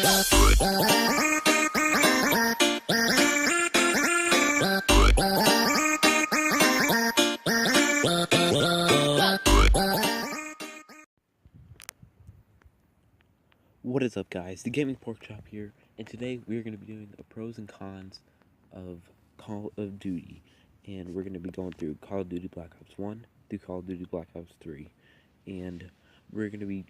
What is up, guys? The Gaming Pork Chop here, and today we're going to be doing the pros and cons of Call of Duty, and we're going to be going through Call of Duty Black Ops 1 through Call of Duty Black Ops 3, and we're going to be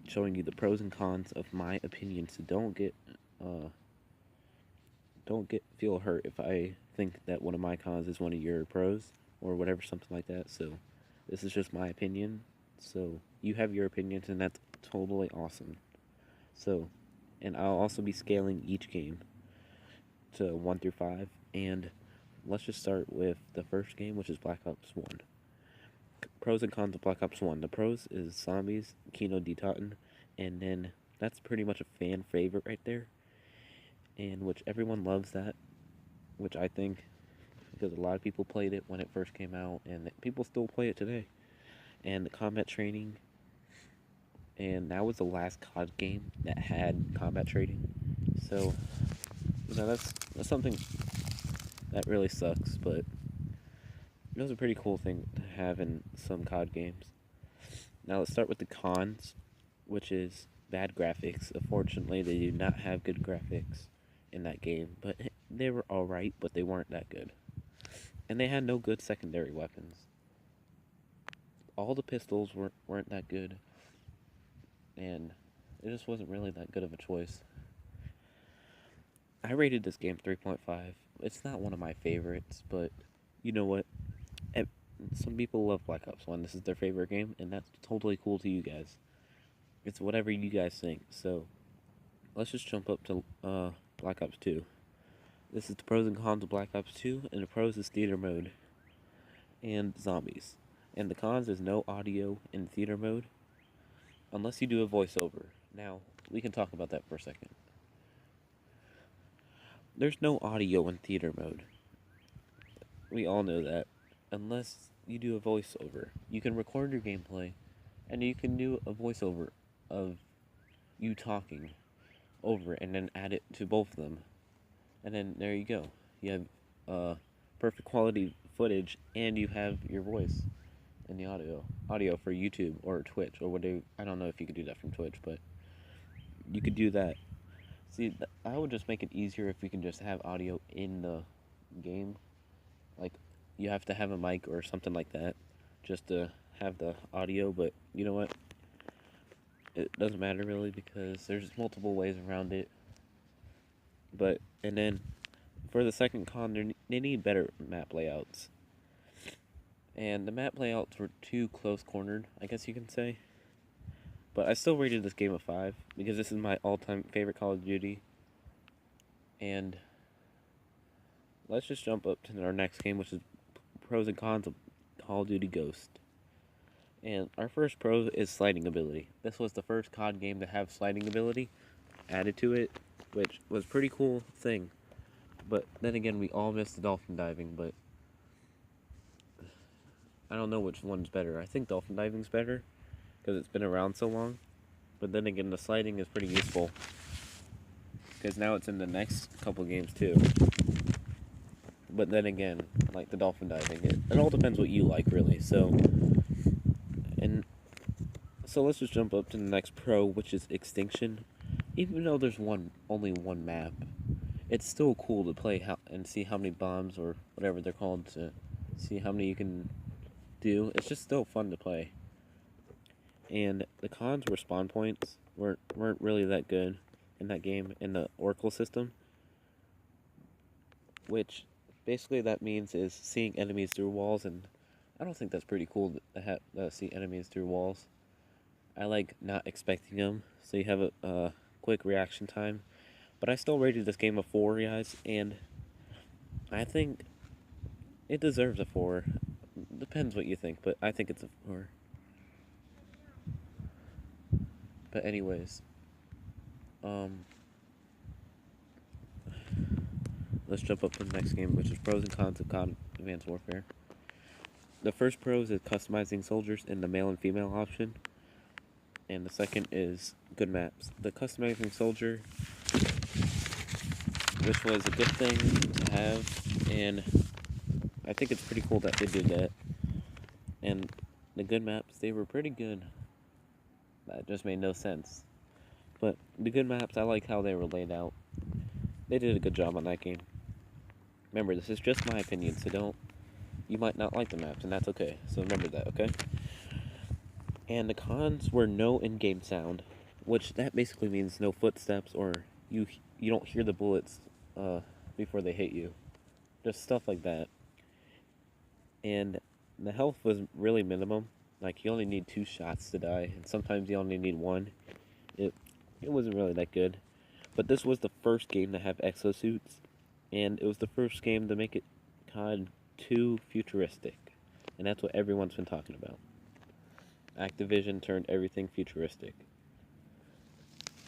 showing you the pros and cons of my opinion, so don't feel hurt if I think that one of my cons is one of your pros, or whatever, something like that. So this is just my opinion, so you have your opinions, and that's totally awesome. So, and I'll also be scaling each game to 1 through 5, and let's just start with the first game, which is Black Ops 1. Pros and cons of Black Ops 1. The pros is zombies, Kino die Toten, and then that's pretty much a fan favorite right there, and which everyone loves that, which I think, because a lot of people played it when it first came out, and people still play it today. And the combat training, and that was the last COD game that had combat training, so, you know, that's something that really sucks, but it was a pretty cool thing to have in some COD games. Now let's start with the cons, which is bad graphics. Unfortunately, they do not have good graphics in that game, but they were alright, but they weren't that good. And they had no good secondary weapons. All the pistols weren't that good, and it just wasn't really that good of a choice. I rated this game 3.5. It's not one of my favorites, but you know what? Some people love Black Ops 1. This is their favorite game, and that's totally cool to you guys. It's whatever you guys think. So let's just jump up to Black Ops 2. This is the pros and cons of Black Ops 2, and the pros is theater mode and zombies. And the cons is no audio in theater mode, unless you do a voiceover. Now, we can talk about that for a second. There's no audio in theater mode. We all know that. Unless you do a voiceover. You can record your gameplay, and you can do a voiceover of you talking over it, and then add it to both of them. And then there you go. You have perfect quality footage, and you have your voice in the audio for YouTube or Twitch or whatever. I don't know if you could do that from Twitch, but you could do that. See, I would just make it easier if we can just have audio in the game. Like, you have to have a mic or something like that just to have the audio, but you know what? It doesn't matter really, because there's multiple ways around it. And then for the second con, they need better map layouts. And the map layouts were too close-cornered, I guess you can say. But I still rated this game a 5, because this is my all-time favorite Call of Duty. And let's just jump up to our next game, which is pros and cons of Call of Duty Ghost. And our first pro is sliding ability. This was the first COD game to have sliding ability added to it, which was a pretty cool thing. But then again, we all missed the dolphin diving, but I don't know which one's better. I think dolphin diving's better, because it's been around so long. But then again, the sliding is pretty useful, because now it's in the next couple games too. But then again, like the dolphin diving, it all depends what you like, really. So let's just jump up to the next pro, which is Extinction. Even though there's only one map, it's still cool to play and see how many bombs or whatever they're called, to see how many you can do. It's just still fun to play. And the cons were spawn points weren't really that good in that game, in the Oracle system, which basically that means is seeing enemies through walls, and I don't think that's pretty cool to see enemies through walls. I like not expecting them, so you have a quick reaction time. But I still rated this game a 4, guys, and I think it deserves a 4. Depends what you think, but I think it's a 4. But anyways, let's jump up to the next game, which is pros and cons of COD Advanced Warfare. The first pros is customizing soldiers in the male and female option. and the second is good maps. The customizing soldier, which was a good thing to have, and I think it's pretty cool that they did that. And the good maps, they were pretty good. That just made no sense. But the good maps, I like how they were laid out. They did a good job on that game. Remember, this is just my opinion, so you might not like the maps, and that's okay. So remember that, okay? And the cons were no in-game sound, which that basically means no footsteps, or you don't hear the bullets before they hit you. Just stuff like that. And the health was really minimum. Like, you only need 2 shots to die, and sometimes you only need 1. It wasn't really that good. But this was the first game to have exosuits, and it was the first game to make it COD 2 futuristic. And that's what everyone's been talking about. Activision turned everything futuristic.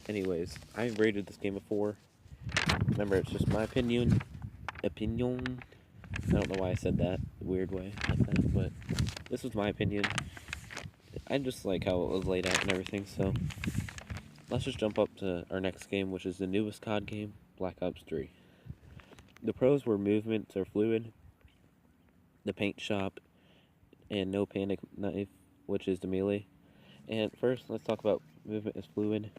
Anyways, I rated this game a 4. Remember, it's just my opinion. I don't know why I said that weird way like that, but this was my opinion. I just like how it was laid out and everything, so let's just jump up to our next game, which is the newest COD game, Black Ops 3. The pros were movements are fluid, the paint shop, and no panic knife, which is the melee. And first, let's talk about movement is fluid.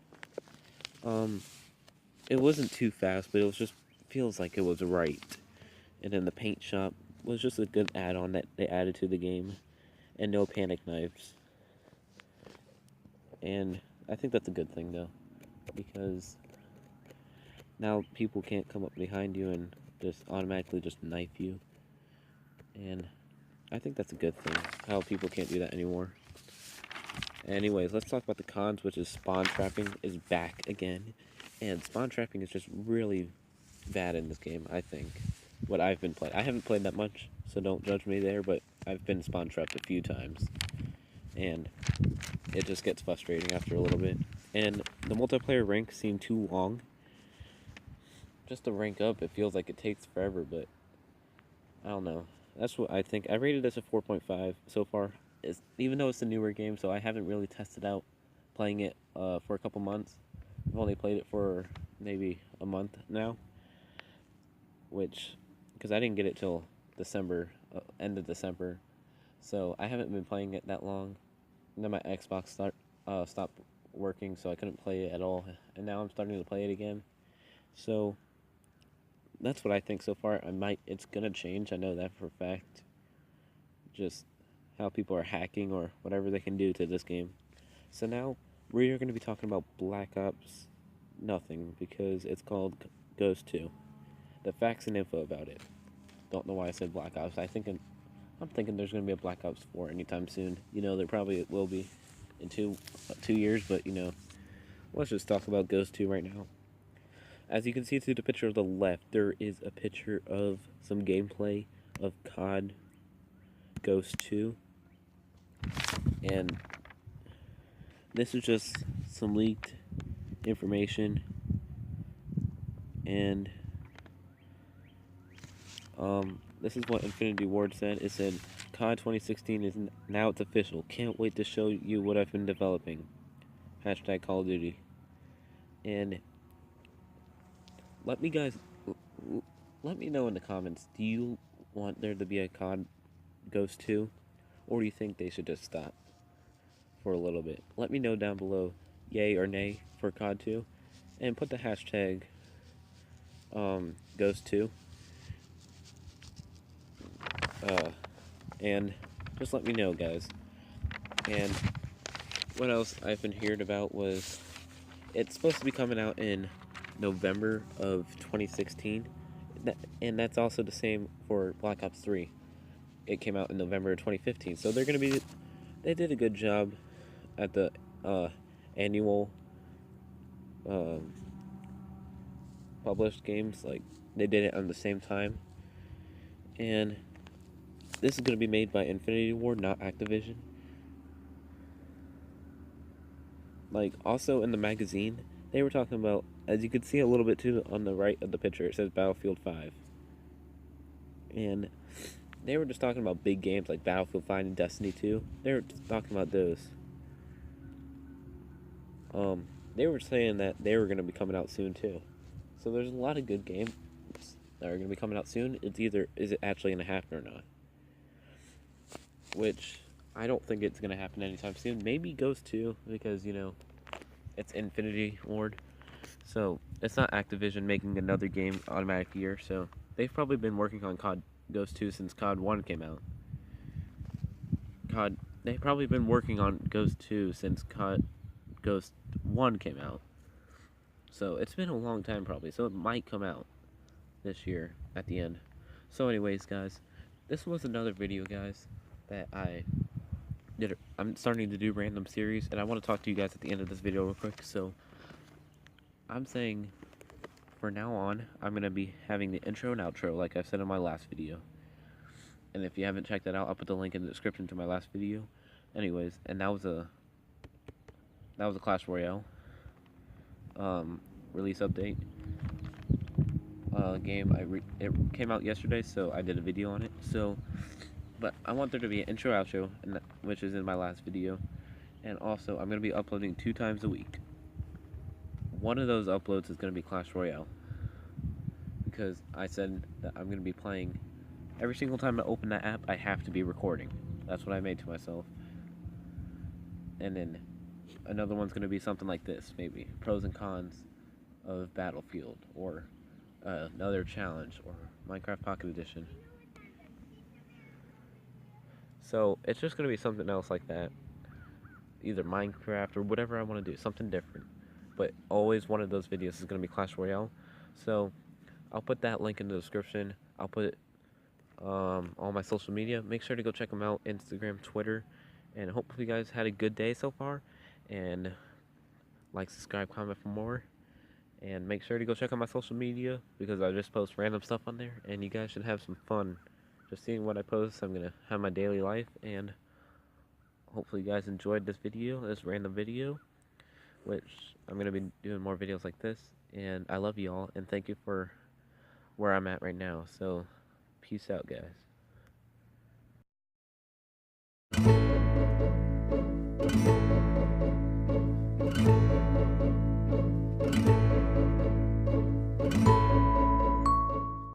It wasn't too fast, but it was just feels like it was right. And then the paint shop was just a good add-on that they added to the game, and no panic knives. And I think that's a good thing though, because now people can't come up behind you and just automatically just knife you. And I think that's a good thing, how people can't do that anymore. Anyways, let's talk about the cons, which is spawn trapping is back again. And spawn trapping is just really bad in this game, I think. What I've been playing. I haven't played that much, so don't judge me there, but I've been spawn trapped a few times. And it just gets frustrating after a little bit. And the multiplayer ranks seem too long. Just to rank up, it feels like it takes forever, but I don't know. That's what I think. I rated this a 4.5 so far. Even though it's a newer game, so I haven't really tested out playing it for a couple months. I've only played it for maybe a month now, because I didn't get it till December, end of December, so I haven't been playing it that long. And then my Xbox stopped working, so I couldn't play it at all, and now I'm starting to play it again. So that's what I think so far. It's gonna change, I know that for a fact. Just how people are hacking or whatever they can do to this game. So now we are going to be talking about Black Ops nothing, because it's called Ghost 2. The facts and info about it. Don't know why I said Black Ops. I'm thinking there's going to be a Black Ops 4 anytime soon. There probably will be in 2 years, but let's just talk about Ghost 2 right now. As you can see through the picture of the left, there is a picture of some gameplay of COD Ghost 2. And this is just some leaked information, and this is what Infinity Ward said. It said, COD 2016 is now it's official. Can't wait to show you what I've been developing. Hashtag Call of Duty. And let me know in the comments, do you want there to be a COD Ghost 2? Or do you think they should just stop for a little bit? Let me know down below, yay or nay for COD 2, and put the hashtag Ghost 2. And just let me know, guys. And what else I've been hearing about was it's supposed to be coming out in November of 2016, and that's also the same for Black Ops 3. It came out in November of 2015, so they did a good job at the annual published games. Like, they did it on the same time, and this is going to be made by Infinity Ward, not Activision. Like, also in the magazine, they were talking about, as you can see a little bit too on the right of the picture, it says Battlefield 5. And they were just talking about big games like Battlefield 5 and Destiny 2. They were talking about those. they were saying that they were going to be coming out soon too. So there's a lot of good games that are going to be coming out soon. It's either, is it actually going to happen or not? Which I don't think it's going to happen anytime soon. Maybe Ghost 2, because, you know, it's Infinity Ward. So it's not Activision making another game automatic year. So they've probably been working on COD Ghost 2 since COD 1 came out. They've probably been working on Ghost 2 since COD Ghost 1 came out. So it's been a long time probably. So it might come out this year at the end. So anyways, guys, this was another video, guys, that I did. I'm starting to do random series, and I want to talk to you guys at the end of this video real quick. So I'm saying, for now on, I'm going to be having the intro and outro like I've said in my last video. And if you haven't checked that out, I'll put the link in the description to my last video. Anyways, and that was a Clash Royale release update game. It came out yesterday, so I did a video on it. So, but I want there to be an intro outro, which is in my last video, and also I'm gonna be uploading 2 times a week. One of those uploads is gonna be Clash Royale, because I said that I'm gonna be playing every single time I open that app. I have to be recording. That's what I made to myself. And then another one's gonna be something like this, maybe pros and cons of Battlefield, or another challenge, or Minecraft Pocket Edition. So it's just gonna be something else like that, either Minecraft or whatever I want to do, something different. But always one of those videos is gonna be Clash Royale. So I'll put that link in the description. I'll put all my social media. Make sure to go check them out: Instagram, Twitter, and hopefully you guys had a good day so far. And like, subscribe, comment for more. And make sure to go check out my social media, because I just post random stuff on there, and you guys should have some fun just seeing what I post. I'm going to have my daily life, and hopefully you guys enjoyed this video, this random video, which I'm going to be doing more videos like this. And I love you all, and thank you for where I'm at right now. So, peace out, guys.